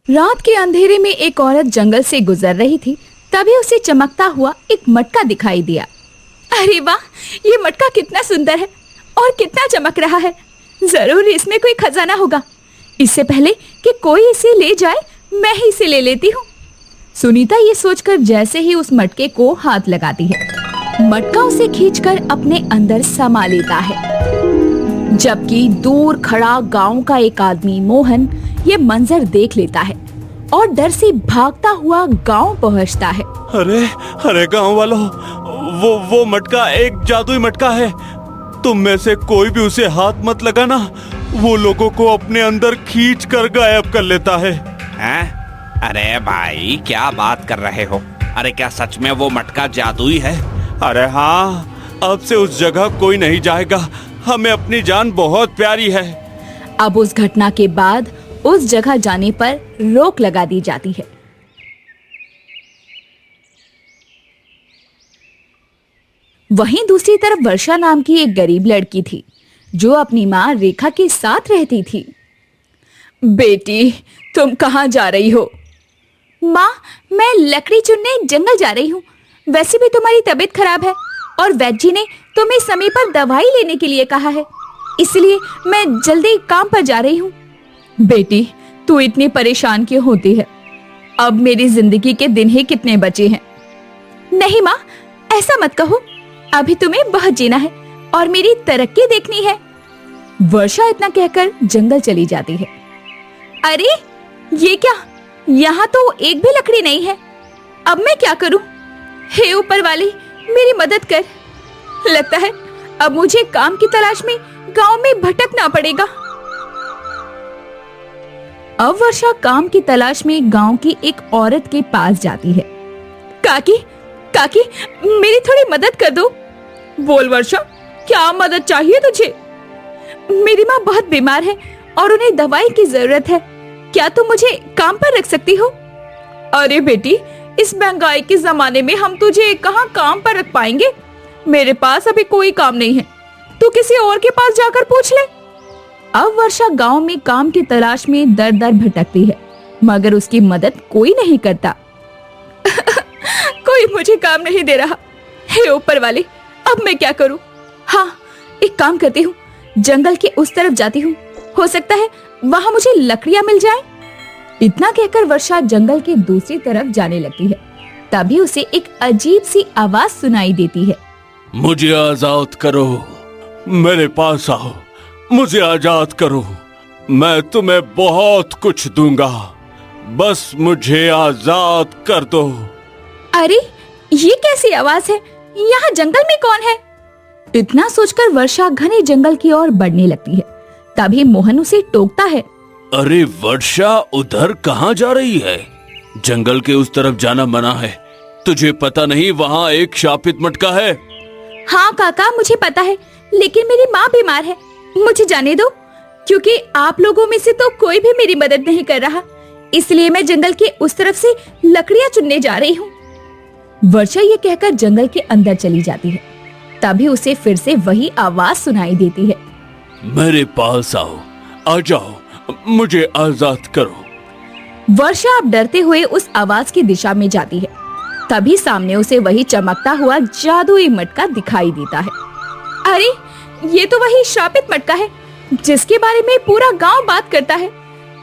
रात के अंधेरे में एक औरत जंगल से गुजर रही थी। तभी उसे चमकता हुआ एक मटका दिखाई दिया। अरे वाह, ये मटका कितना सुंदर है और कितना चमक रहा है। जरूर इसमें कोई खजाना होगा। इससे पहले कि कोई इसे ले जाए, मैं ही इसे ले लेती हूँ। सुनीता ये सोचकर जैसे ही उस मटके को हाथ लगाती है, मटका उसे खींचकर अपने अंदर समा लेता है। जबकि दूर खड़ा गांव का एक आदमी मोहन ये मंजर देख लेता है और डर से भागता हुआ गांव पहुंचता है। अरे अरे गांव वालों, वो मटका एक जादुई मटका है। तुम में से कोई भी उसे हाथ मत लगाना, वो लोगों को अपने अंदर खींच कर गायब कर लेता है। हैं? अरे भाई, क्या बात कर रहे हो? अरे क्या सच में वो मटका जादुई है? अरे हाँ, अब से उस जगह कोई नहीं जाएगा। हमें अपनी जान बहुत प्यारी है। अब उस घटना के बाद उस जगह जाने पर रोक लगा दी जाती है। वहीं दूसरी तरफ वर्षा नाम की एक गरीब लड़की थी जो अपनी माँ रेखा के साथ रहती थी। बेटी, तुम कहाँ जा रही हो? माँ, मैं लकड़ी चुनने जंगल जा रही हूँ। वैसे भी तुम्हारी तबीयत खराब है और वैद्य जी ने तुम्हें समय पर दवाई लेने के लिए कहा है, इसलिए मैं जल्दी काम पर जा रही हूँ। बेटी, तू इतनी परेशान क्यों होती है? अब मेरी जिंदगी के दिन ही कितने बचे हैं। नहीं माँ, ऐसा मत कहो। अभी तुम्हें बहुत जीना है और मेरी तरक्की देखनी है। वर्षा इतना कहकर जंगल चली जाती है। अरे ये क्या, यहाँ तो एक भी लकड़ी नहीं है। अब मैं क्या करूं? हे ऊपर वाले, मेरी मदद कर। लगता है अब मुझे काम की तलाश में गांव में भटकना पड़ेगा। अब वर्षा काम की तलाश में गांव की एक औरत के पास जाती है। काकी, काकी, मेरी थोड़ी मदद कर दो। बोल वर्षा, क्या मदद चाहिए तुझे? मेरी माँ बहुत बीमार है और उन्हें दवाई की जरूरत है। क्या तुम मुझे काम पर रख सकती हो? अरे बेटी, इस महंगाई के जमाने में हम तुझे कहाँ काम पर रख पाएंगे? मेरे पास अभी कोई काम नहीं है। तू किसी और के पास जाकर पूछ ले। अब वर्षा गांव में काम की तलाश में दर दर भटकती है, मगर उसकी मदद कोई नहीं करता। कोई मुझे काम नहीं दे रहा। हे ऊपर वाले, अब मैं क्या करूं? हाँ, एक काम करती हूँ, जंगल के उस तरफ जाती हूँ। हो सकता है वहां मुझे लकड़ियां मिल जाएं। इतना कहकर वर्षा जंगल के दूसरी तरफ जाने लगती है। तभी उसे एक अजीब सी आवाज सुनाई देती है। मुझे आजाद करो, मेरे पास आओ, मुझे आजाद करो। मैं तुम्हें बहुत कुछ दूंगा, बस मुझे आजाद कर दो। अरे ये कैसी आवाज है? यहाँ जंगल में कौन है? इतना सोचकर वर्षा घने जंगल की ओर बढ़ने लगती है। तभी मोहन उसे टोकता है। अरे वर्षा, उधर कहाँ जा रही है? जंगल के उस तरफ जाना मना है। तुझे पता नहीं वहाँ एक शापित मटका है? हाँ काका, मुझे पता है, लेकिन मेरी माँ बीमार है। मुझे जाने दो, क्योंकि आप लोगों में से तो कोई भी मेरी मदद नहीं कर रहा। इसलिए मैं जंगल के उस तरफ से लकड़ियाँ चुनने जा रही हूँ। वर्षा ये कहकर जंगल के अंदर चली जाती है। तभी उसे फिर से वही आवाज सुनाई देती है। मेरे पास आओ, आ जाओ, मुझे आजाद करो। वर्षा अब डरते हुए उस आवाज की दिशा में जाती है। तभी सामने उसे वही चमकता हुआ जादुई मटका दिखाई देता है। अरे ये तो वही श्रापित मटका है जिसके बारे में पूरा गांव बात करता है,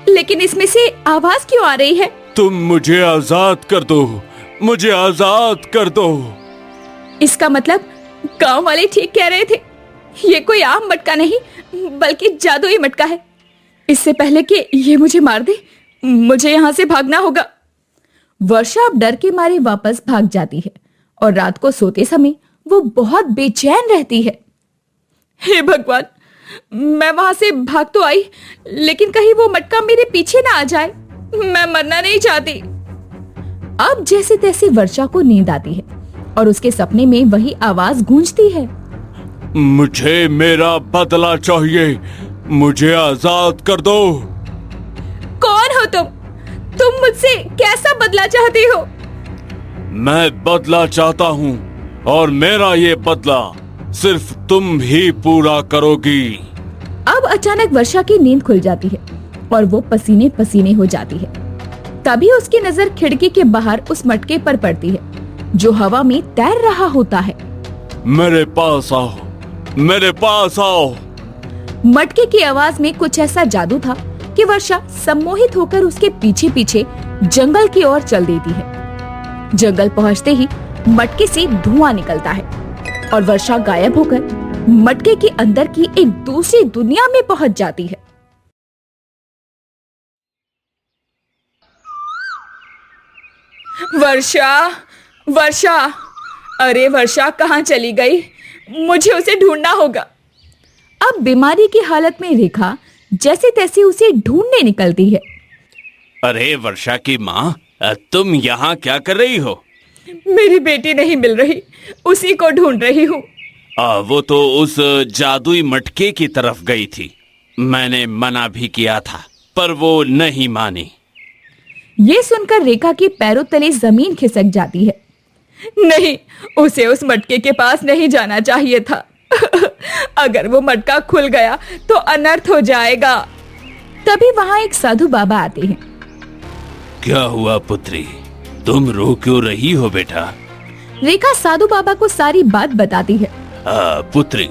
लेकिन इसमें से आवाज क्यों आ रही है? तुम मुझे आजाद कर दो, मुझे आजाद कर दो। इसका मतलब गांव वाले ठीक कह रहे थे। ये कोई आम मटका नहीं, बल्कि जादुई मटका है। इससे पहले कि ये मुझे मार दे, मुझे यहाँ से भागना होगा। वर्षा अब डर के मारे वापस भाग जाती है और रात को सोते समय वो बहुत बेचैन रहती है। हे भगवान, मैं वहां से भाग तो आई, लेकिन कहीं वो मटका मेरे पीछे ना आ जाए। मैं मरना नहीं चाहती। अब जैसे तैसे वर्षा को नींद आती है और उसके सपने में वही आवाज गूंजती है। मुझे मेरा बदला चाहिए, मुझे आजाद कर दो। कौन हो तुम? तुम मुझसे कैसा बदला चाहती हो? मैं बदला चाहता हूँ और मेरा ये बदला सिर्फ तुम ही पूरा करोगी। अब अचानक वर्षा की नींद खुल जाती है और वो पसीने पसीने हो जाती है। तभी उसकी नजर खिड़की के बाहर उस मटके पर पड़ती है जो हवा में तैर रहा होता है। मेरे पास आओ, मेरे पास आओ। मटके की आवाज में कुछ ऐसा जादू था कि वर्षा सम्मोहित होकर उसके पीछे पीछे जंगल की ओर चल देती है। जंगल पहुंचते ही मटके से धुआं निकलता है और वर्षा गायब होकर मटके के अंदर की एक दूसरी दुनिया में पहुंच जाती है। वर्षा, वर्षा, अरे वर्षा कहाँ चली गई? मुझे उसे ढूंढना होगा। अब बीमारी की हालत में रेखा जैसे तैसे उसे ढूंढने निकलती है। अरे वर्षा की माँ, तुम यहाँ क्या कर रही हो? मेरी बेटी नहीं मिल रही, उसी को ढूंढ रही हूँ। वो तो उस जादुई मटके की तरफ गई थी। मैंने मना भी किया था पर वो नहीं मानी। ये सुनकर रेखा के पैरों तले जमीन खिसक जाती है। नहीं, उसे उस मटके के पास नहीं जाना चाहिए था। अगर वो मटका खुल गया तो अनर्थ हो जाएगा। तभी वहाँ एक साधु बाबा आते हैं। क्या हुआ पुत्री, तुम रो क्यों रही हो बेटा? रेखा साधु बाबा को सारी बात बताती है। पुत्री,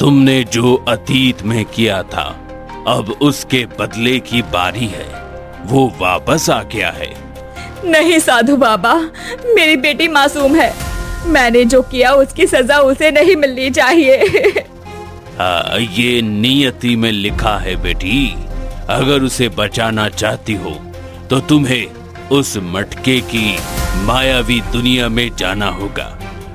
तुमने जो अतीत में किया था अब उसके बदले की बारी है। वो वापस आ गया है। नहीं साधु बाबा, मेरी बेटी मासूम है। मैंने जो किया उसकी सजा उसे नहीं मिलनी चाहिए। ये नियति में लिखा है बेटी। अगर उसे बचाना चाहती हो तो तुम्हें उस मटके की मायावी दुनिया में जाना होगा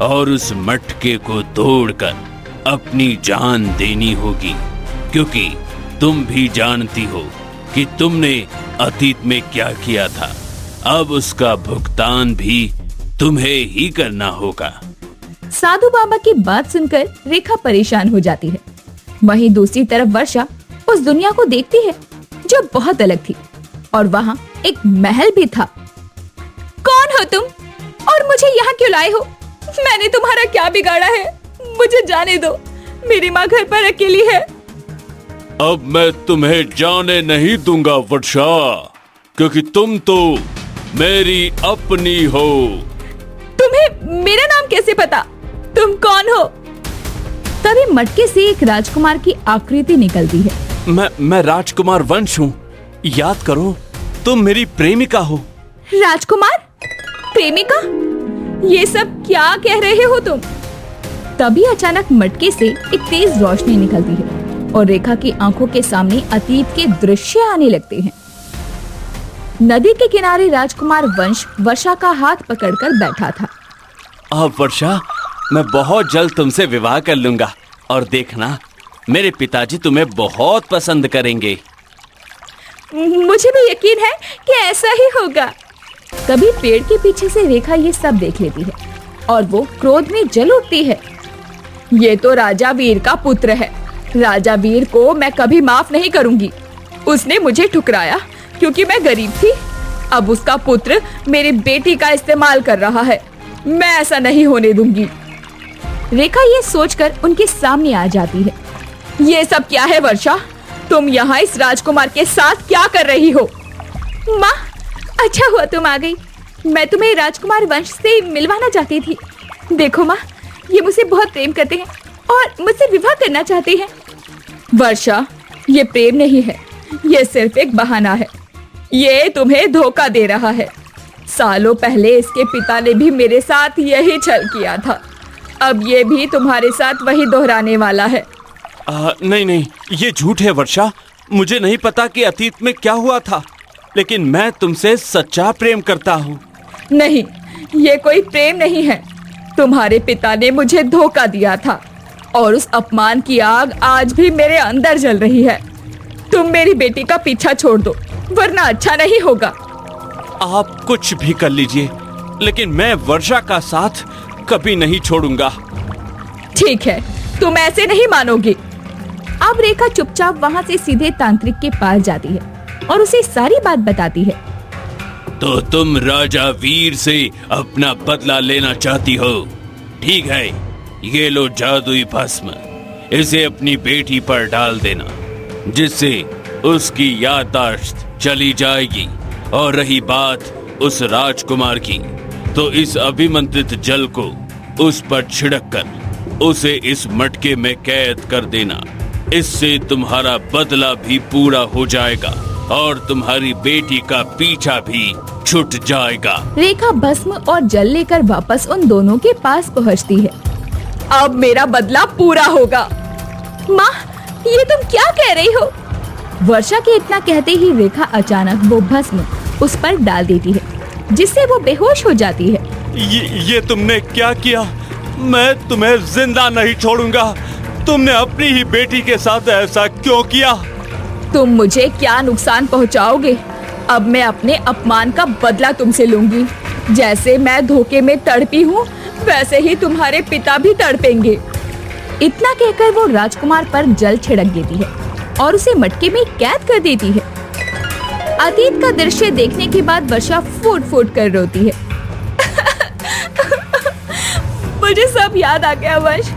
और उस मटके को तोड़कर अपनी जान देनी होगी, क्योंकि तुम भी जानती हो कि तुमने अतीत में क्या किया था। अब उसका भुगतान भी तुम्हें ही करना होगा। साधु बाबा की बात सुनकर रेखा परेशान हो जाती है। वहीं दूसरी तरफ वर्षा उस दुनिया को देखती है जो बहुत अलग थी और वहाँ एक महल भी था। कौन हो तुम और मुझे यहाँ क्यों लाए हो? मैंने तुम्हारा क्या बिगाड़ा है? मुझे जाने दो, मेरी माँ घर पर अकेली है। अब मैं तुम्हें जाने नहीं दूंगा वर्षा, क्योंकि तुम तो मेरी अपनी हो। तुम्हें मेरा नाम कैसे पता? तुम कौन हो? तभी मटके से एक राजकुमार की आकृति निकलती है। मैं राजकुमार वंश हूँ। याद करो, तुम मेरी प्रेमिका हो। राजकुमार? प्रेमिका? ये सब क्या कह रहे हो तुम? तभी अचानक मटके से एक तेज रोशनी निकलती है और रेखा की आंखों के सामने अतीत के दृश्य आने लगते हैं। नदी के किनारे राजकुमार वंश वर्षा का हाथ पकड़कर बैठा था। अब वर्षा, मैं बहुत जल्द तुमसे विवाह कर लूंगा और देखना, मेरे पिताजी तुम्हें बहुत पसंद करेंगे। मुझे भी यकीन है कि ऐसा ही होगा। तभी पेड़ के पीछे से रेखा ये सब देख लेती है और वो क्रोध में जल उठती है। ये तो राजा वीर का पुत्र है। राजा वीर को मैं कभी माफ नहीं करूंगी। उसने मुझे ठुकराया क्योंकि मैं गरीब थी। अब उसका पुत्र मेरी बेटी का इस्तेमाल कर रहा है। मैं ऐसा नहीं होने दूंगी। रेखा ये सोचकर उनके सामने आ जाती है। ये सब क्या है वर्षा? तुम यहाँ इस राजकुमार के साथ क्या कर रही हो? माँ, अच्छा हुआ तुम आ गई। मैं तुम्हें राजकुमार वंश से मिलवाना चाहती थी। देखो माँ, ये मुझसे बहुत प्रेम करते हैं और मुझसे विवाह करना चाहते हैं। वर्षा, ये प्रेम नहीं है, ये सिर्फ एक बहाना है। ये तुम्हें धोखा दे रहा है। सालों पहले इसके पिता ने भी मेरे साथ यही छल किया था। अब ये भी तुम्हारे साथ वही दोहराने वाला है। नहीं, ये झूठ है वर्षा। मुझे नहीं पता कि अतीत में क्या हुआ था, लेकिन मैं तुमसे सच्चा प्रेम करता हूँ। नहीं, ये कोई प्रेम नहीं है। तुम्हारे पिता ने मुझे धोखा दिया था और उस अपमान की आग आज भी मेरे अंदर जल रही है। तुम मेरी बेटी का पीछा छोड़ दो, वरना अच्छा नहीं होगा। आप कुछ भी कर लीजिए, लेकिन मैं वर्षा का साथ कभी नहीं छोड़ूंगा। ठीक है, तुम ऐसे नहीं मानोगी। अब रेखा चुपचाप वहाँ से सीधे तांत्रिक के पास जाती है और उसे सारी बात बताती है। तो तुम राजा वीर से अपना बदला लेना चाहती हो? ठीक है, ये लो जादुई भस्म। इसे अपनी बेटी पर डाल देना, जिससे उसकी याददाश्त चली जाएगी और रही बात उस राजकुमार की, तो इस अभिमंत्रित जल को उस पर छिड़क कर उसे इस मटके में कैद कर देना। इससे तुम्हारा बदला भी पूरा हो जाएगा और तुम्हारी बेटी का पीछा भी छूट जाएगा। रेखा भस्म और जल लेकर वापस उन दोनों के पास पहुंचती है। अब मेरा बदला पूरा होगा। माँ, ये तुम क्या कह रही हो? वर्षा के इतना कहते ही रेखा अचानक वो भस्म उस पर डाल देती है, जिससे वो बेहोश हो जाती है। ये तुमने क्या किया? मैं तुम्हें जिंदा नहीं छोड़ूंगा। तुमने अपनी ही बेटी के साथ ऐसा क्यों किया? तुम मुझे क्या नुकसान पहुंचाओगे? अब मैं अपने अपमान का बदला तुमसे लूंगी। जैसे मैं धोखे में तड़पी हूँ, वैसे ही तुम्हारे पिता भी तड़पेंगे। इतना कहकर वो राजकुमार पर जल छिड़क देती है और उसे मटके में कैद कर देती है। अतीत का दृश्य देखने के बाद वर्षा फूट फूट कर रोती है। मुझे सब याद आ गया वंश,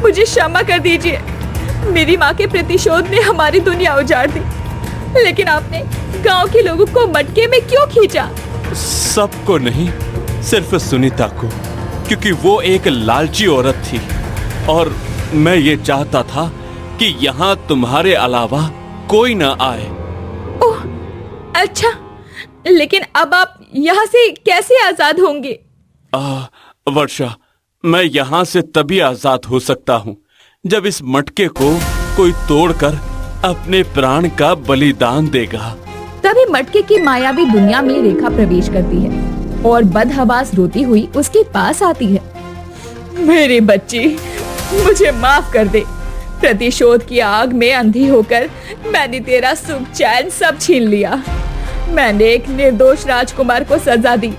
मुझे क्षमा कर दीजिए। मेरी माँ के प्रतिशोध ने हमारी दुनिया उजाड़ दी, लेकिन आपने गांव के लोगों को मटके में क्यों खींचा? सबको नहीं, सिर्फ सुनीता को, क्योंकि वो एक लालची औरत थी और मैं ये चाहता था कि यहाँ तुम्हारे अलावा कोई न आए। ओह, अच्छा, लेकिन अब आप यहाँ से कैसे आजाद होंगे? वर्षा, मैं यहाँ से तभी आजाद हो सकता हूँ जब इस मटके को कोई तोड़कर अपने प्राण का बलिदान देगा। तभी मटके की मायावी दुनिया में रेखा प्रवेश करती है और बदहवास रोती हुई उसके पास आती है। मेरी बच्ची, मुझे माफ कर दे। प्रतिशोध की आग में अंधी होकर मैंने तेरा सुख चैन सब छीन लिया। मैंने एक निर्दोष राजकुमार को सजा दी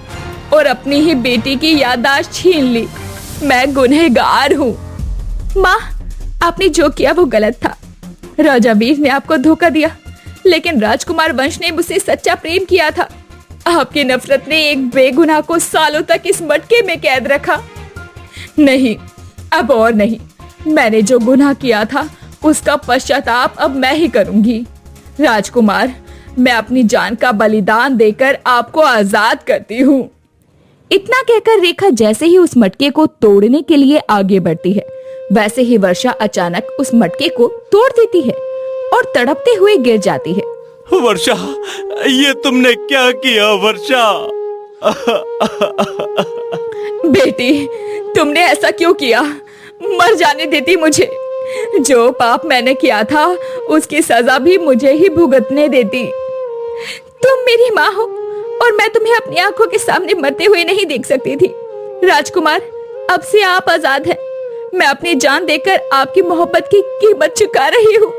और अपनी ही बेटी की याददाश्त छीन ली। मैं गुनहगार हूँ। माँ, आपने जो किया वो गलत था। राजा वीर ने आपको धोखा दिया, लेकिन राजकुमार वंश ने मुझसे सच्चा प्रेम किया था। आपकी नफरत ने एक बेगुनाह को सालों तक इस मटके में कैद रखा। नहीं, अब और नहीं। मैंने जो गुनाह किया था उसका पश्चाताप अब मैं ही करूंगी। राजकुमार, मैं अपनी जान का बलिदान देकर आपको आजाद करती हूँ। इतना कहकर रेखा जैसे ही उस मटके को तोड़ने के लिए आगे बढ़ती है, वैसे ही वर्षा अचानक उस मटके को तोड़ देती है और तड़पते हुए गिर जाती है। वर्षा, ये तुमने क्या किया? वर्षा बेटी, तुमने ऐसा क्यों किया? मर जाने देती मुझे। जो पाप मैंने किया था उसकी सजा भी मुझे ही भुगतने देती। तुम मेरी माँ हो और मैं तुम्हें अपनी आंखों के सामने मरते हुए नहीं देख सकती थी। राजकुमार, अब से आप आजाद हैं। मैं अपनी जान देकर आपकी मोहब्बत की कीमत चुका रही हूँ।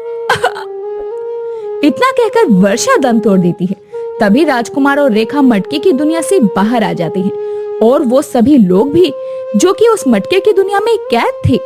इतना कहकर वर्षा दम तोड़ देती है। तभी राजकुमार और रेखा मटके की दुनिया से बाहर आ जाते हैं और वो सभी लोग भी जो कि उस मटके की दुनिया में कैद थे